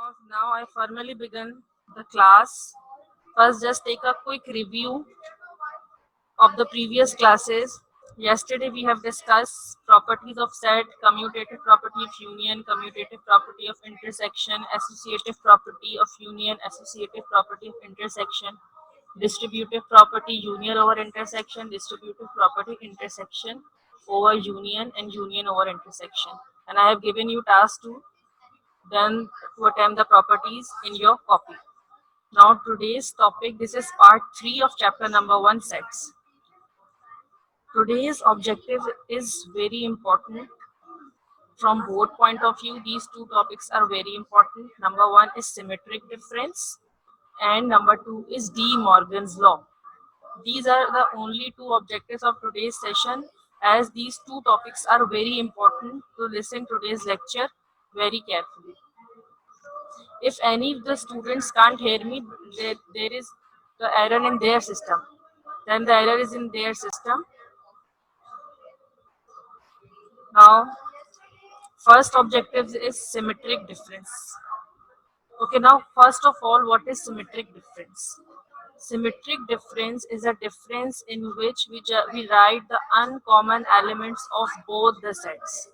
Now I formally begin the class. First, just take a quick review of the previous classes. Yesterday we have discussed properties of set, commutative property of union, commutative property of intersection, associative property of union, associative property of intersection, distributive property union over intersection, distributive property intersection over union, and union over intersection. And I have given you task to attempt the properties in your copy. Now today's topic, this is part 3 of chapter number 1, sets. Today's objective is very important from both point of view. These two topics are very important. Number 1 is symmetric difference and number 2 is De Morgan's law. These are the only two objectives of today's session, as these two topics are very important to listen today's lecture very carefully. If any of the students can't hear me, there is the error in their system. Then the error is in their system. Now, first objective is symmetric difference. Okay, now first of all, what is symmetric difference? Symmetric difference is a difference in which we write the uncommon elements of both the sets.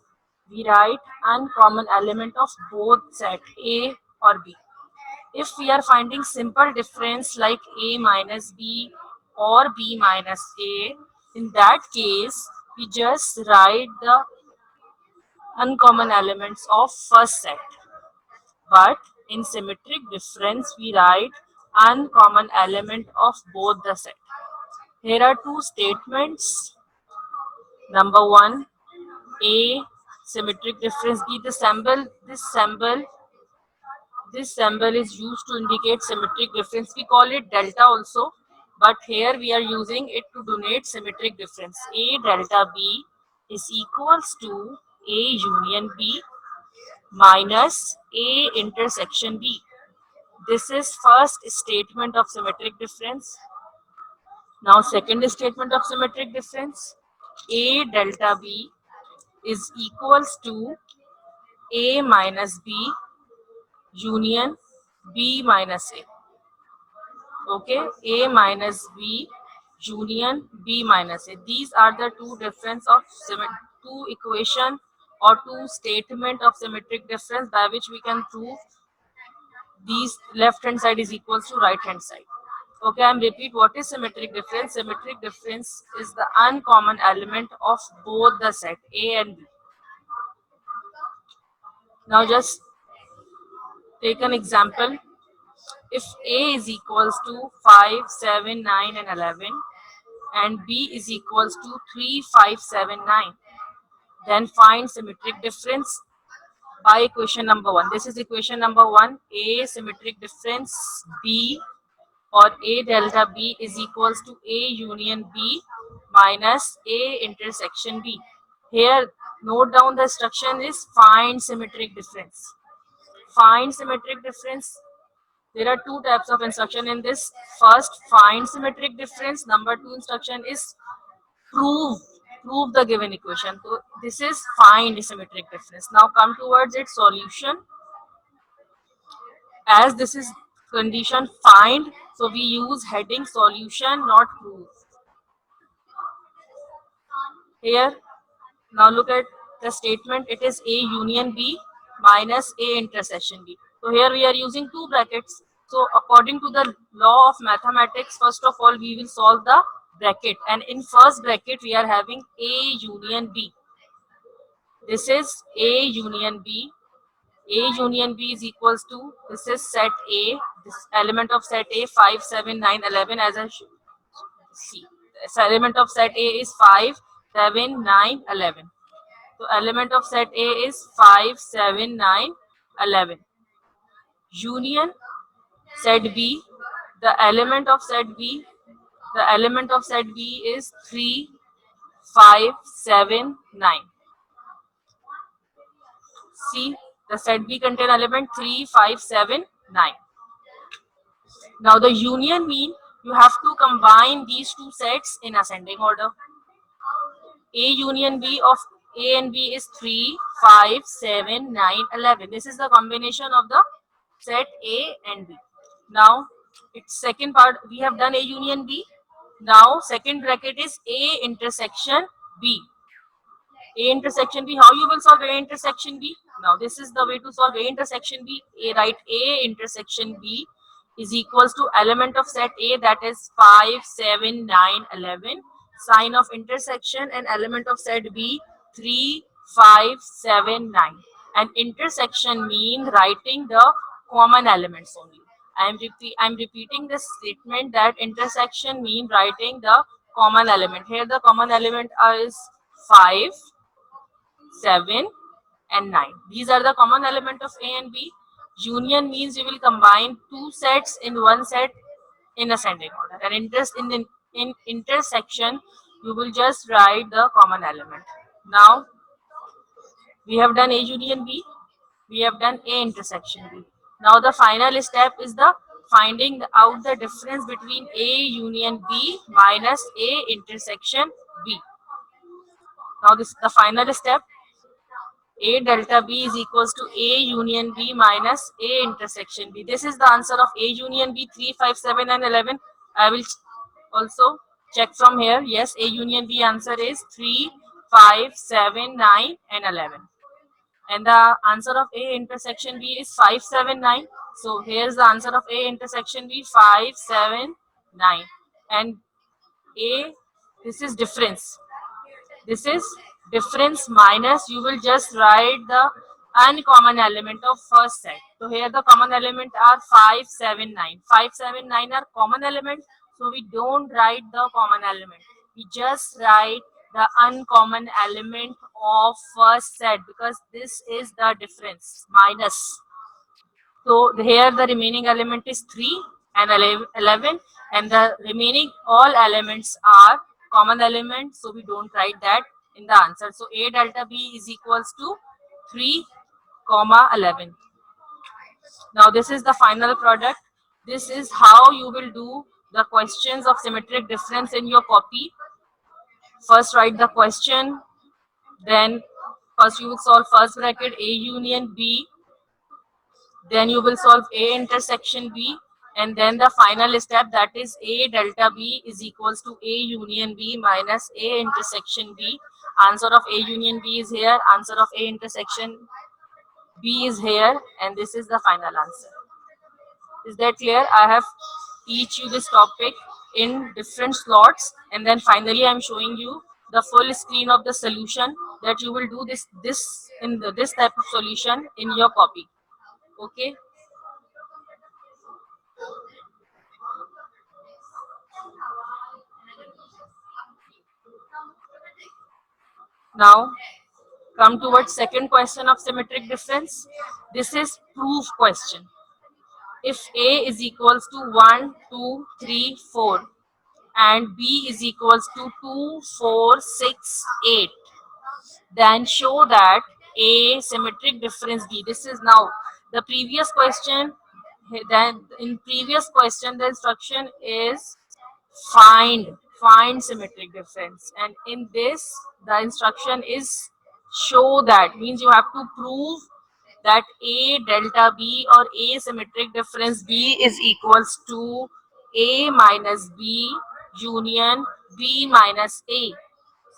We write uncommon element of both set A or B. If we are finding simple difference like A minus B or B minus A, in that case, we just write the uncommon elements of first set. But in symmetric difference, we write uncommon element of both the set. Here are two statements. Number 1, A symmetric difference, B the symbol, this symbol is used to indicate symmetric difference. We call it delta also, but here we are using it to denote symmetric difference. A delta B is equals to A union B minus A intersection B. This is first statement of symmetric difference. Now second statement of symmetric difference, A delta B is equals to A minus B union B minus A. Okay, A minus B union B minus A. These are the two difference of two equation or two statement of symmetric difference by which we can prove these left hand side is equals to right hand side. Okay, I'm repeat what is symmetric difference. Symmetric difference is the uncommon element of both the set A and B. Now just take an example. If A is equals to 5, 7, 9 and 11 and B is equals to 3, 5, 7, 9, then find symmetric difference by equation number 1. This is equation number 1. A symmetric difference B or A delta B is equals to A union B minus A intersection B. Here note down the instruction is find symmetric difference. Find symmetric difference. There are two types of instruction in this. First, find symmetric difference. Number 2 instruction is prove the given equation. So this is find symmetric difference. Now come towards its solution. As this is condition find, so we use heading solution, not proof. Here, now look at the statement. It is A union B minus A intersection B. So here we are using two brackets. So according to the law of mathematics, first of all we will solve the bracket, and in first bracket we are having A union B. This is A union B. A union B is equals to, this is set A, this element of set A 5, 7, 9, 11 as I see. This element of set A is 5, 7, 9, 11. So element of set A is 5, 7, 9, 11. Union set B, the element of set B, is 3, 5, 7, 9. See, the set B contain element 3, 5, 7, 9. Now the union mean you have to combine these two sets in ascending order. A union B of A and B is 3, 5, 7, 9, 11. This is the combination of the set A and B. Now, its second part, we have done A union B. Now, second bracket is A intersection B. A intersection B, how you will solve A intersection B? Now, this is the way to solve A intersection B. Write A intersection B is equals to element of set A, that is 5, 7, 9, 11. Sign of intersection and element of set B 3, 5, 7, 9. And intersection mean writing the common elements only. I'm repeating this statement that intersection mean writing the common element. Here the common element is 5, 7 and 9. These are the common element of A and B. Union means you will combine two sets in one set in ascending order. And in intersection, you will just write the common element. Now, we have done A union B. We have done A intersection B. Now, the final step is the finding out the difference between A union B minus A intersection B. Now, this is the final step. A delta B is equals to A union B minus A intersection B. This is the answer of A union B 3, 5, 7 and 11. I will also check from here. Yes, A union B answer is 3, 5, 7, 9 and 11. And the answer of A intersection B is 5, 7, 9. So here's the answer of A intersection B 5, 7, 9. And A, this is difference. This is difference minus, you will just write the uncommon element of first set. So here the common element are 5, 7, 9. 5, 7, 9 are common element. So we don't write the common element. We just write the uncommon element of first set because this is the difference minus. So here the remaining element is 3 and 11 and the remaining all elements are common elements. So we don't write that in the answer. So A delta B is equals to 3, 11. Now this is the final product. This is how you will do the questions of symmetric difference in your copy. First write the question, then first you will solve first bracket A union B, then you will solve A intersection B, and then the final step, that is A delta B is equals to A union B minus A intersection B. Answer of A union B is here, answer of A intersection B is here, and this is the final answer. Is that clear? I have teach you this topic in different slots, and then finally I'm showing you the full screen of the solution that you will do this type of solution in your copy. Okay. Now come towards second question of symmetric difference. This is proof question. If A is equals to 1, 2, 3, 4 and B is equals to 2, 4, 6, 8, then show that A symmetric difference B. This is now the previous question. Then in previous question the instruction is find symmetric difference, and in this the instruction is show, that means you have to prove that A delta B or A symmetric difference B is equals to A minus B union B minus A.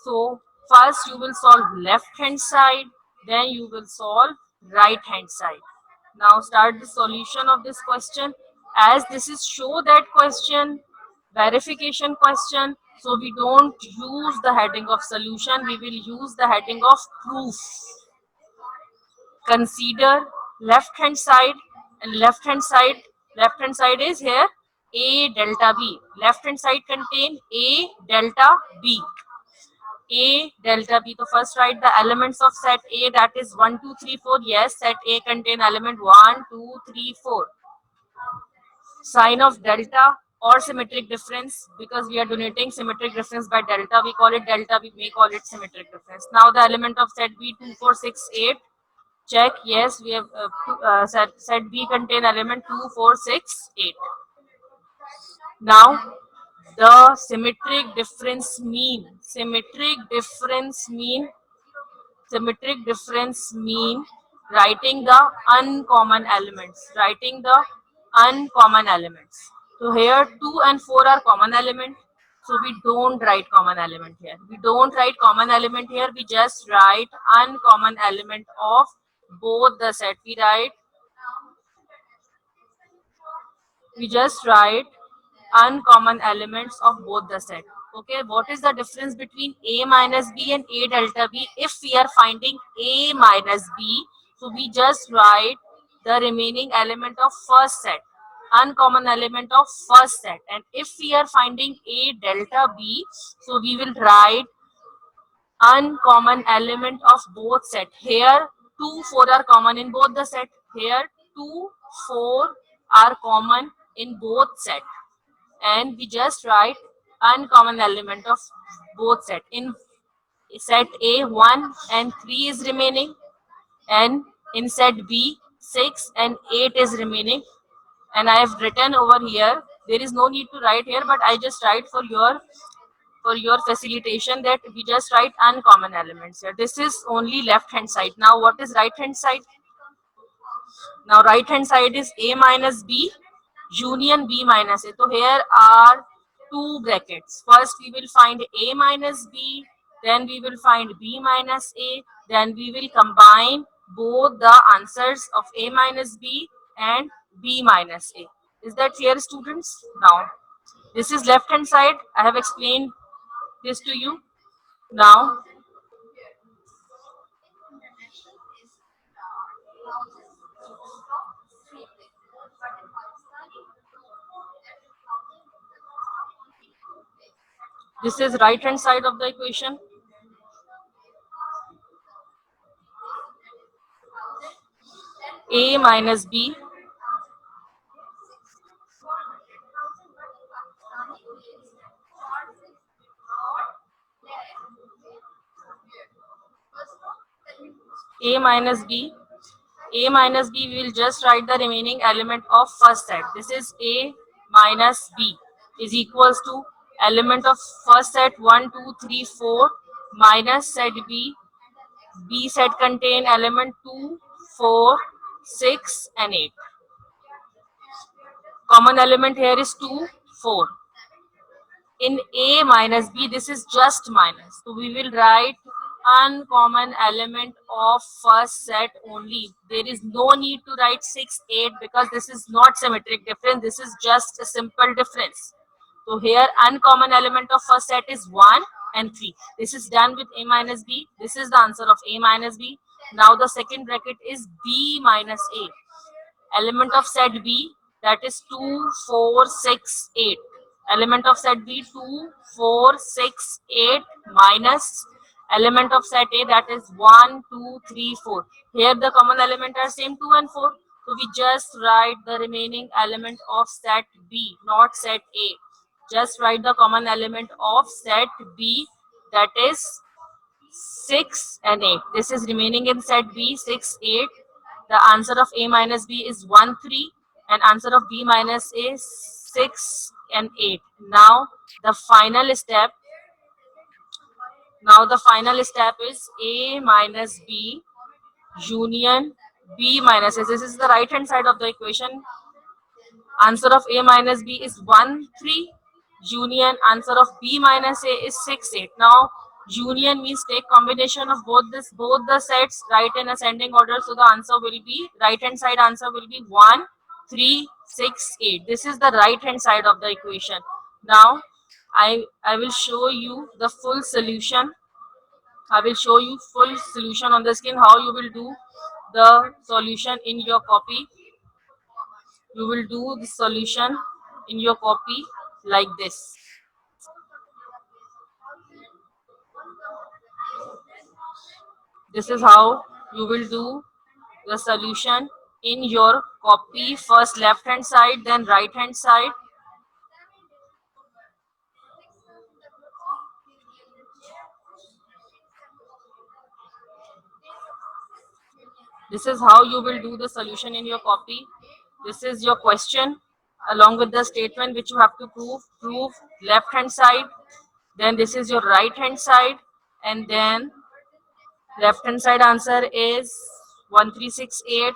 So first you will solve left hand side, then you will solve right hand side. Now start the solution of this question. As this is show that question, verification question, so we don't use the heading of solution, we will use the heading of proof. Consider left hand side, and left hand side is here A delta B. Left hand side contain A delta B. A delta B. So first write the elements of set A, that is 1, 2, 3, 4. Yes, set A contain element 1, 2, 3, 4. Sign of delta or symmetric difference, because we are denoting symmetric difference by delta, we call it delta, we may call it symmetric difference. Now the element of set B 2, 4, 6, 8. Check, yes, we have set B contain element 2, 4, 6, 8. Now the symmetric difference mean writing the uncommon elements. Writing the uncommon elements. So here 2 and 4 are common element. So we don't write common element here. We don't write common element here. We just write uncommon element of both the set. We just write uncommon elements of both the set. Okay, what is the difference between A minus B and A delta B? If we are finding A minus B, so we just write the remaining element of first set, uncommon element of first set. And if we are finding A delta B, so we will write uncommon element of both set. Here 2, 4 are common in both the set. Here 2, 4 are common in both set, and we just write uncommon element of both set. In set A 1 and 3 is remaining, and in set B 6 and 8 is remaining. And I have written over here, there is no need to write here, but I just write for your facilitation that we just write uncommon elements here. This is only left hand side. Now what is right hand side? Now right hand side is A minus B union B minus A. So here are two brackets. First we will find A minus B, then we will find B minus A, then we will combine both the answers of A minus B and B minus A. Is that clear, students? Now this is left hand side. I have explained this to you. Now this is right hand side of the equation. A minus B A minus B. A minus B, we will just write the remaining element of first set. This is A minus B is equals to element of first set 1, 2, 3, 4 minus set B. B set contain element 2, 4, 6 and 8. Common element here is 2, 4. In A minus B, this is just minus. So we will write uncommon element of first set only. There is no need to write 6, 8 because this is not symmetric difference. This is just a simple difference. So here uncommon element of first set is 1 and 3. This is done with A minus B. This is the answer of A minus B. Now the second bracket is B minus A. Element of set B, that is 2, 4, 6, 8. Element of set B 2, 4, 6, 8 minus element of set A, that is 1, 2, 3, 4. Here the common element are same 2 and 4. So we just write the remaining element of set B, not set A. Just write the common element of set B, that is 6 and 8. This is remaining in set B, 6, 8. The answer of A minus B is 1, 3, and answer of B minus A is 6 and 8. The final step, now the final step is A minus B union B minus A. This is the right hand side of the equation. Answer of A minus B is 1, 3. Union answer of B minus A is 6, 8. Now union means take combination of both the sets, write in ascending order. So the answer will be, right hand side answer will be 1, 3, 6, 8. This is the right hand side of the equation. Now I will show you the full solution. I will show you full solution on the screen, how you will do the solution in your copy. You will do the solution in your copy like this. This is how you will do the solution in your copy. First left hand side, then right hand side. This is how you will do the solution in your copy. This is your question along with the statement which you have to prove. Prove left hand side, then this is your right hand side, and then left hand side answer is 1368.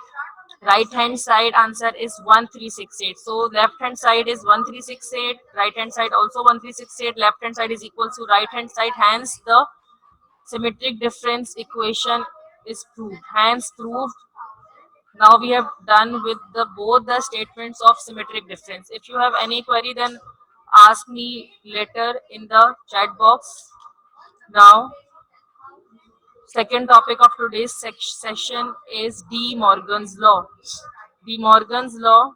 Right hand side answer is 1368. So left hand side is 1368, right hand side also 1368, left hand side is equal to right hand side. Hence the symmetric difference equation is proved. Hence proved. Now we have done with the both the statements of symmetric difference. If you have any query, then ask me later in the chat box. Now, second topic of today's session is De Morgan's law. De Morgan's law.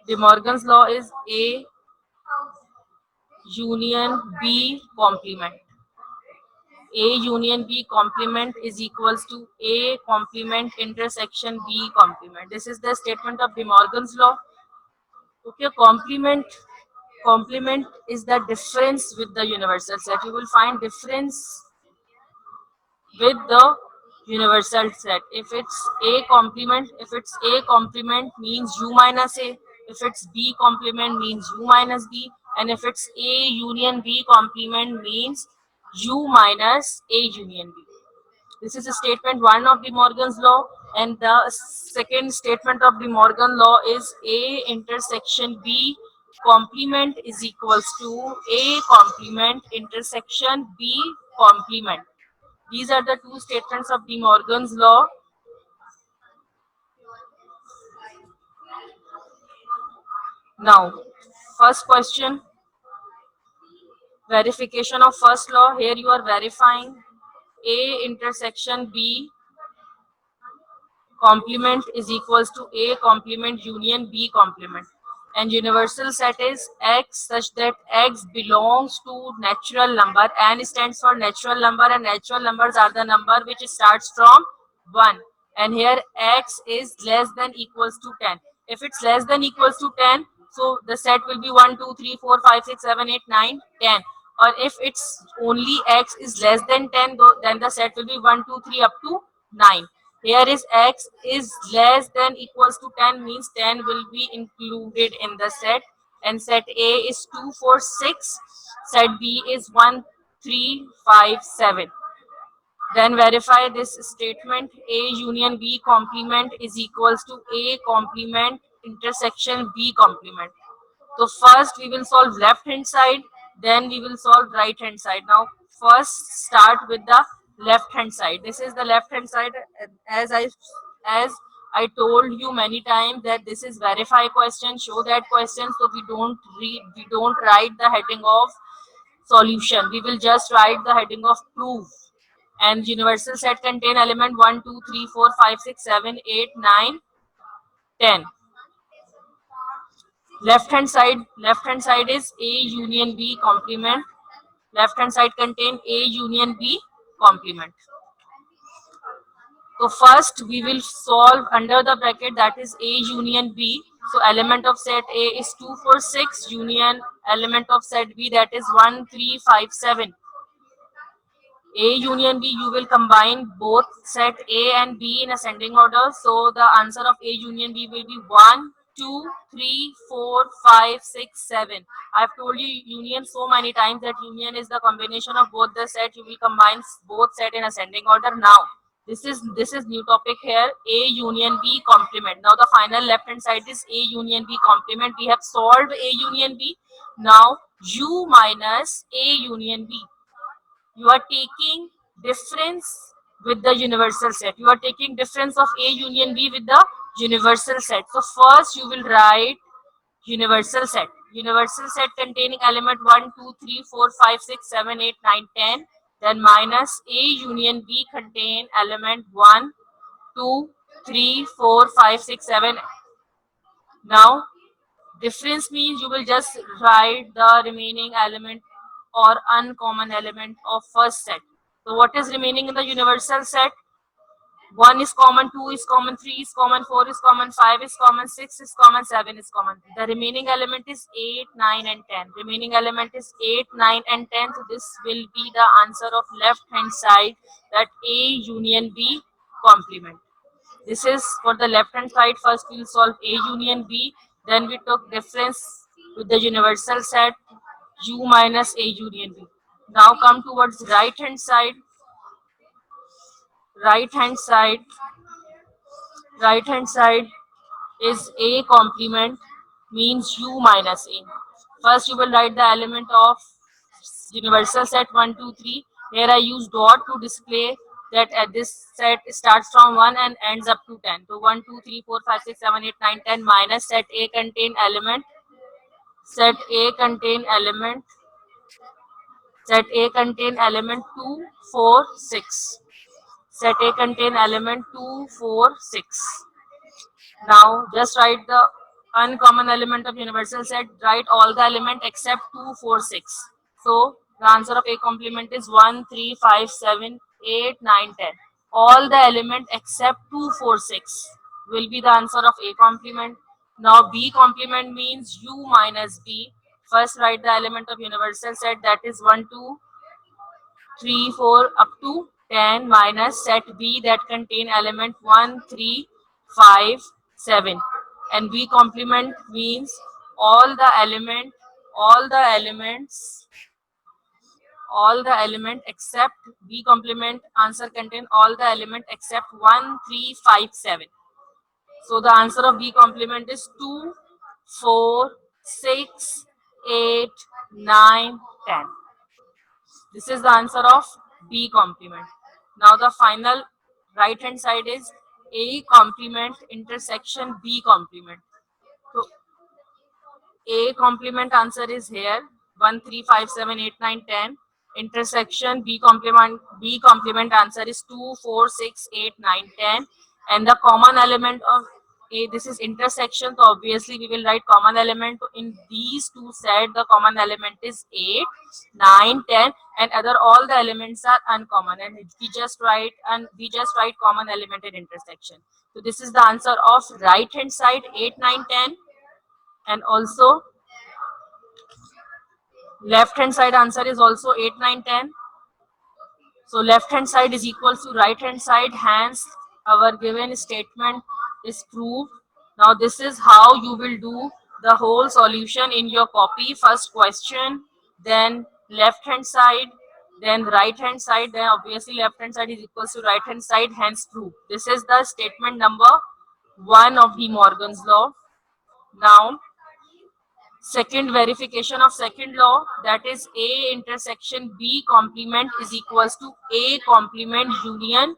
De Morgan's law is A union B complement. A union B complement is equals to A complement intersection B complement. This is the statement of De Morgan's law. Okay, complement is the difference with the universal set. You will find difference with the universal set. If it's A complement means U minus A. If it's B complement means U minus B. And if it's A union B complement means U minus A union B. This is a statement 1 of De Morgan's law, and the second statement of De Morgan law is A intersection B complement is equals to A complement intersection B complement. These are the two statements of De Morgan's law. Now, first question, verification of first law. Here you are verifying A intersection B complement is equals to A complement union B complement, and universal set is X such that X belongs to natural number. N stands for natural number, and natural numbers are the number which starts from 1, and here X is less than equals to 10. If it's less than equals to 10, so the set will be 1 2 3 4 5 6 7 8 9 10. Or if it's only X is less than 10, then the set will be 1 2 3 up to 9. Here is X is less than equals to 10 means 10 will be included in the set, and set A is 2 4 6, set B is 1 3 5 7. Then verify this statement, A union B complement is equals to A complement intersection B complement. So first we will solve left hand side, then we will solve right hand side. Now first start with the left hand side. This is the left hand side. As I told you many times that this is verify question, show that question. So we don't write the heading of solution. We will just write the heading of proof. And universal set contain element 1 2 3 4 5 6 7 8 9 10. Left hand side is A union B complement. Left hand side contain A union B complement. So first we will solve under the bracket, that is A union B. So element of set A is 2 4 6, union element of set B, that is 1 3 5 7. A union B, you will combine both set A and B in ascending order. So the answer of A union B will be 1, 2, 3, 4, 5, 6, 7. I've told you union so many times that union is the combination of both the set. You will combine both set in ascending order. Now, this is new topic here, A union B complement. Now the final left hand side is A union B complement. We have solved A union B. Now U minus A union B. You are taking difference with the universal set. You are taking difference of A union B with the universal set. So first you will write universal set. Universal set containing element 1, 2, 3, 4, 5, 6, 7, 8, 9, 10. Then minus A union B contain element 1, 2, 3, 4, 5, 6, 7. Now difference means you will just write the remaining element or uncommon element of first set. So what is remaining in the universal set? 1 is common, 2 is common, 3 is common, 4 is common, 5 is common, 6 is common, 7 is common. The remaining element is 8, 9 and 10. Remaining element is 8, 9 and 10. So this will be the answer of left hand side, that A union B complement. This is for the left hand side. First we will solve A union B. Then we took difference with the universal set U minus A union B. Now come towards right hand side. right hand side right hand side is A complement means U minus A. First you will write the element of universal set 1, 2, 3. Here I use dot to display that at this set starts from 1 and ends up to 10. So 1, 2, 3, 4, 5, 6, 7, 8, 9, 10 minus set A contain element 2, 4, 6. Set A contain element 2, 4, 6. Now just write the uncommon element of universal set. Write all the element except 2, 4, 6. So the answer of A complement is 1, 3, 5, 7, 8, 9, 10. All the element except 2, 4, 6 will be the answer of A complement. Now B complement means U minus B. First write the element of universal set, that is 1, 2, 3, 4 up to 10 minus set B that contain element 1, 3, 5, 7. And B complement means all the element, all the elements, all the element except B complement answer contain all the element except 1, 3, 5, 7. So the answer of B complement is 2, 4, 6, 8, 9, 10. This is the answer of B complement. Now the final right hand side is A complement intersection B complement. So A complement answer is here 1, 3, 5, 7, 8, 9, 10. Intersection B complement answer is 2, 4, 6, 8, 9, 10. And the common element of A, this is intersection, so obviously we will write common element in these two sets. The common element is 8, 9, 10, and other all the elements are uncommon, and we just write common element in intersection. So this is the answer of right hand side 8, 9, 10. And also left hand side answer is also 8, 9, 10. So left hand side is equal to right hand side, hence our given statement is proved. Now this is how you will do the whole solution in your copy. First question, then left hand side, then right hand side, then obviously left hand side is equal to right hand side, hence proved. This is the statement number 1 of De Morgan's law. Now second verification of second law, that is A intersection B complement is equals to A complement union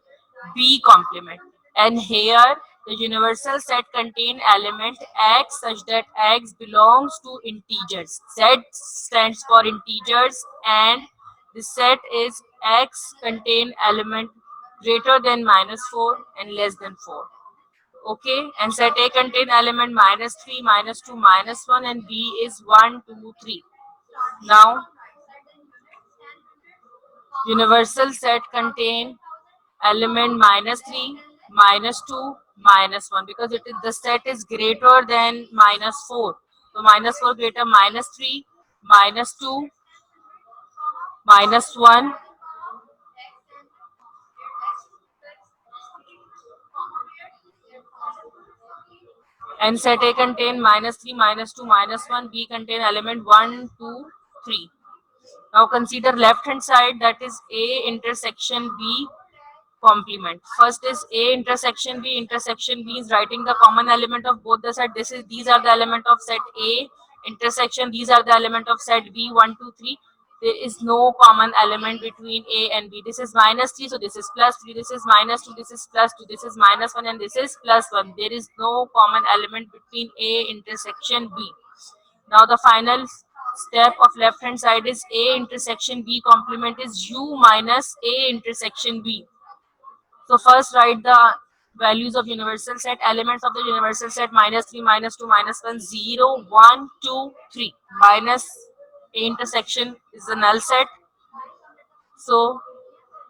B complement. And here the universal set contain element X such that X belongs to integers. Z stands for integers and the set is X contain element greater than -4 and less than 4. Okay, and set A contain element -3, -2, -1, and B is 1, 2, 3. Now, universal set contain element -3, -2, -1 because the set is greater than -4. So -4 greater -3, -2, -1, and set A contain -3, -2, -1. B contain element 1, 2, 3. Now consider left hand side, that is A intersection B complement. First is A intersection B. Intersection B is writing the common element of both the set. These are the element of set A intersection. These are the element of set B 1, 2, 3. There is no common element between A and B. This is -3, so this is +3. This is -2, this is +2. This is -1, and this is +1. There is no common element between A intersection B. Now the final step of left hand side is A intersection B complement is U minus A intersection B. So first write the values of universal set, elements of the universal set -3, -2, -1, 0, 1, 2, 3. Minus A intersection is the null set. So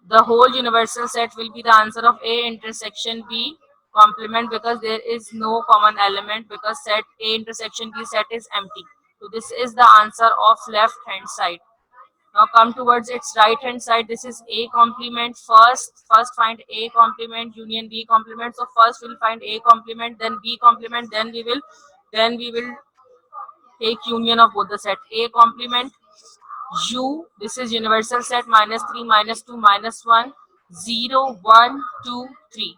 the whole universal set will be the answer of A intersection B complement because there is no common element because set A intersection B set is empty. So this is the answer of left hand side. Now come towards its right hand side. This is A complement. First find A complement union B complement. So first we'll find A complement, then B complement, then we will take union of both the set. A complement U, this is universal set -3, -2, -1. 0, 1, 2, 3.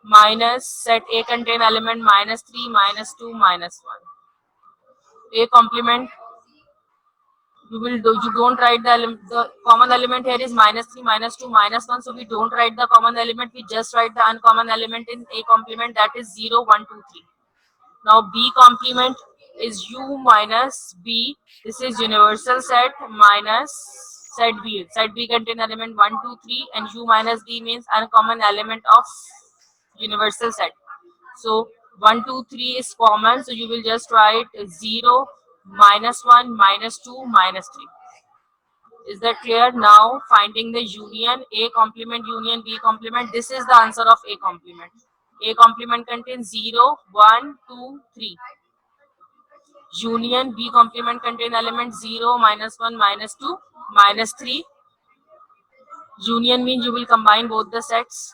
Minus, set A contain element minus 3, minus 2, minus 1. A complement, you don't write the common element here is minus 3, minus 2, minus 1. So we don't write the common element, we just write the uncommon element in A complement, that is 0, 1, 2, 3. Now B complement is U minus B. This is universal set minus set B. Set B contain element 1, 2, 3, and U minus B means uncommon element of universal set. So 1, 2, 3 is common. So you will just write 0, minus 1, minus 2, minus 3. Is that clear? Now finding the union, A complement union B complement. This is the answer of A complement. A complement contains 0, 1, 2, 3. Union B complement contain element 0, minus 1, minus 2, minus 3. Union means you will combine both the sets.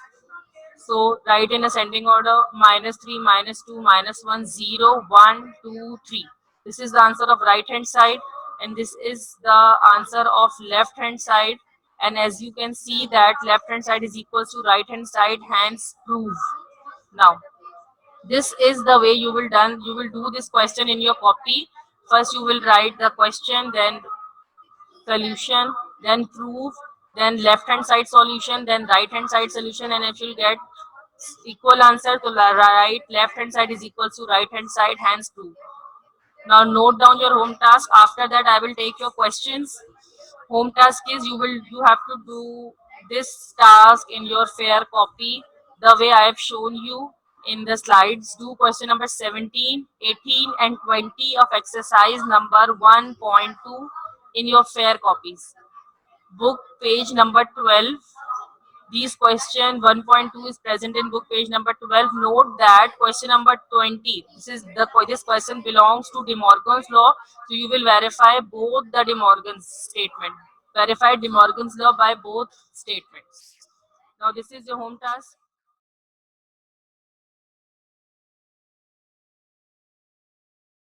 So write in ascending order minus 3, minus 2, minus 1, 0, 1, 2, 3. This is the answer of right hand side, and this is the answer of left hand side. And as you can see that left hand side is equal to right hand side, hence prove. Now this is the way you will do this question in your copy. First you will write the question, then solution, then proof, then left hand side solution, then right hand side solution, and if you get equal answer to the right left hand side is equal to right hand side, hence proof. Now note down your home task. After that I will take your questions. Home task is you have to do this task in your fair copy the way I have shown you in the slides. Do question number 17, 18 and 20 of exercise number 1.2 in your fair copies. Book page number 12. These question 1.2 is present in book page number 12. Note that question number 20, this question belongs to De Morgan's law. So you will verify both the De Morgan's statement. Verify De Morgan's law by both statements. Now this is your home task.